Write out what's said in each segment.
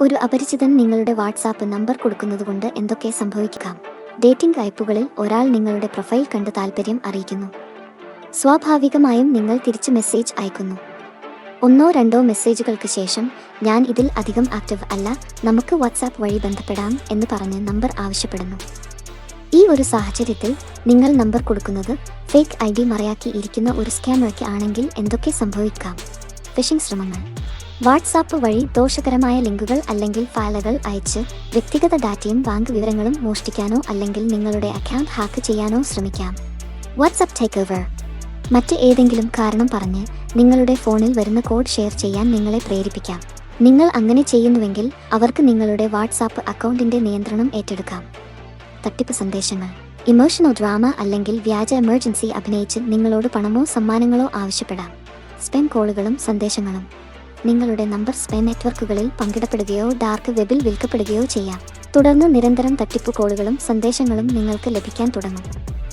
ഒരു അപരിചിതൻ നിങ്ങളുടെ WhatsApp number കൊടുക്കുന്നതുകൊണ്ട് എന്തൊക്കെ സംഭവിക്കാം? ഡേറ്റിംഗ് ആപ്പുകളിൽ ഒരാൾ നിങ്ങളുടെ പ്രൊഫൈൽ കണ്ട് താൽപ്പര്യം അറിയിക്കുന്നു. സ്വാഭാവികമായും നിങ്ങൾ തിരിച്ച് മെസ്സേജ് അയക്കുന്നു. 1-2 മെസ്സേജുകൾക്ക് ശേഷം ഞാൻ ഇതിൽ അധികം ആക്റ്റീവ് അല്ല, നമുക്ക് വാട്സാപ്പ് വഴി ബന്ധപ്പെടാം എന്ന് പറഞ്ഞ് നമ്പർ ആവശ്യപ്പെടുന്നു. ഈ ഒരു സാഹചര്യത്തിൽ നിങ്ങൾ നമ്പർ കൊടുക്കുന്നത് ഫേക്ക് ID മറയാക്കി ഇരിക്കുന്ന ഒരു സ്കാമർക്ക് ആണെങ്കിൽ എന്തൊക്കെ സംഭവിക്കാം? ഫിഷിംഗ് ശ്രമങ്ങൾ. വാട്സാപ്പ് വഴി ദോഷകരമായ ലിങ്കുകൾ അല്ലെങ്കിൽ ഫയലുകൾ അയച്ച് വ്യക്തിഗത ഡാറ്റയും ബാങ്ക് വിവരങ്ങളും മോഷ്ടിക്കാനോ അല്ലെങ്കിൽ നിങ്ങളുടെ അക്കൗണ്ട് ഹാക്ക് ചെയ്യാനോ ശ്രമിക്കാം. WhatsApp take over. മറ്റ് ഏതെങ്കിലും കാരണം പറഞ്ഞ് നിങ്ങളുടെ ഫോണിൽ വരുന്ന കോഡ് ഷെയർ ചെയ്യാൻ നിങ്ങളെ പ്രേരിപ്പിക്കാം. നിങ്ങൾ അങ്ങനെ ചെയ്യുന്നുവെങ്കിൽ അവർക്ക് നിങ്ങളുടെ വാട്സാപ്പ് അക്കൗണ്ടിന്റെ നിയന്ത്രണം ഏറ്റെടുക്കാം. തട്ടിപ്പ് സന്ദേശങ്ങൾ. ഇമോഷണൽ ഡ്രാമ അല്ലെങ്കിൽ വ്യാജ എമർജൻസി അഭിനയിച്ച് നിങ്ങളോട് പണമോ സമ്മാനങ്ങളോ ആവശ്യപ്പെടാം. സ്പാം കോളുകളും സന്ദേശങ്ങളും. നിങ്ങളുടെ നമ്പർ സ്പാം നെറ്റ്വർക്കുകളിൽ പങ്കിടപ്പെടുകയോ ഡാർക്ക് വെബിൽ വിൽക്കപ്പെടുകയോ ചെയ്യാം. തുടർന്ന് നിരന്തരം തട്ടിപ്പ് കോളുകളും സന്ദേശങ്ങളും നിങ്ങൾക്ക് ലഭിക്കാൻ തുടങ്ങും.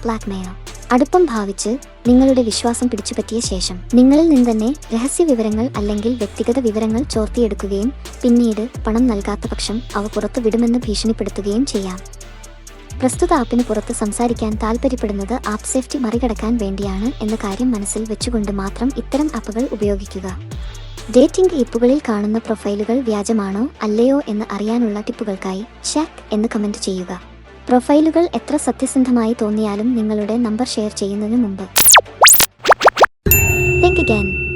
ബ്ലാക്ക്മെയിൽ. അടുപ്പം ഭാവിച്ച് നിങ്ങളുടെ വിശ്വാസം പിടിച്ചുപറ്റിയ ശേഷം നിങ്ങളിൽ നിന്ന് തന്നെ രഹസ്യ വിവരങ്ങൾ അല്ലെങ്കിൽ വ്യക്തിഗത വിവരങ്ങൾ ചോർത്തിയെടുക്കുകയും പിന്നീട് പണം നൽകാത്ത പക്ഷം അവ പുറത്തു വിടുമെന്ന് ഭീഷണിപ്പെടുത്തുകയും ചെയ്യാം. പ്രസ്തുത ആപ്പിന് പുറത്ത് സംസാരിക്കാൻ താൽപ്പര്യപ്പെടുന്നത് ആപ്പ് സേഫ്റ്റി മറികടക്കാൻ വേണ്ടിയാണ് എന്ന കാര്യം മനസ്സിൽ വെച്ചുകൊണ്ട് മാത്രം ഇത്തരം ആപ്പുകൾ ഉപയോഗിക്കുക. ഡേറ്റിംഗ് ആപ്പുകളിൽ കാണുന്ന പ്രൊഫൈലുകൾ വ്യാജമാണോ അല്ലയോ എന്ന് അറിയാനുള്ള ടിപ്പുകൾക്കായി ചെക്ക് എന്ന് കമന്റ് ചെയ്യുക. പ്രൊഫൈലുകൾ എത്ര സത്യസന്ധമായി തോന്നിയാലും നിങ്ങളുടെ നമ്പർ ഷെയർ ചെയ്യുന്നതിന് മുമ്പ് think again.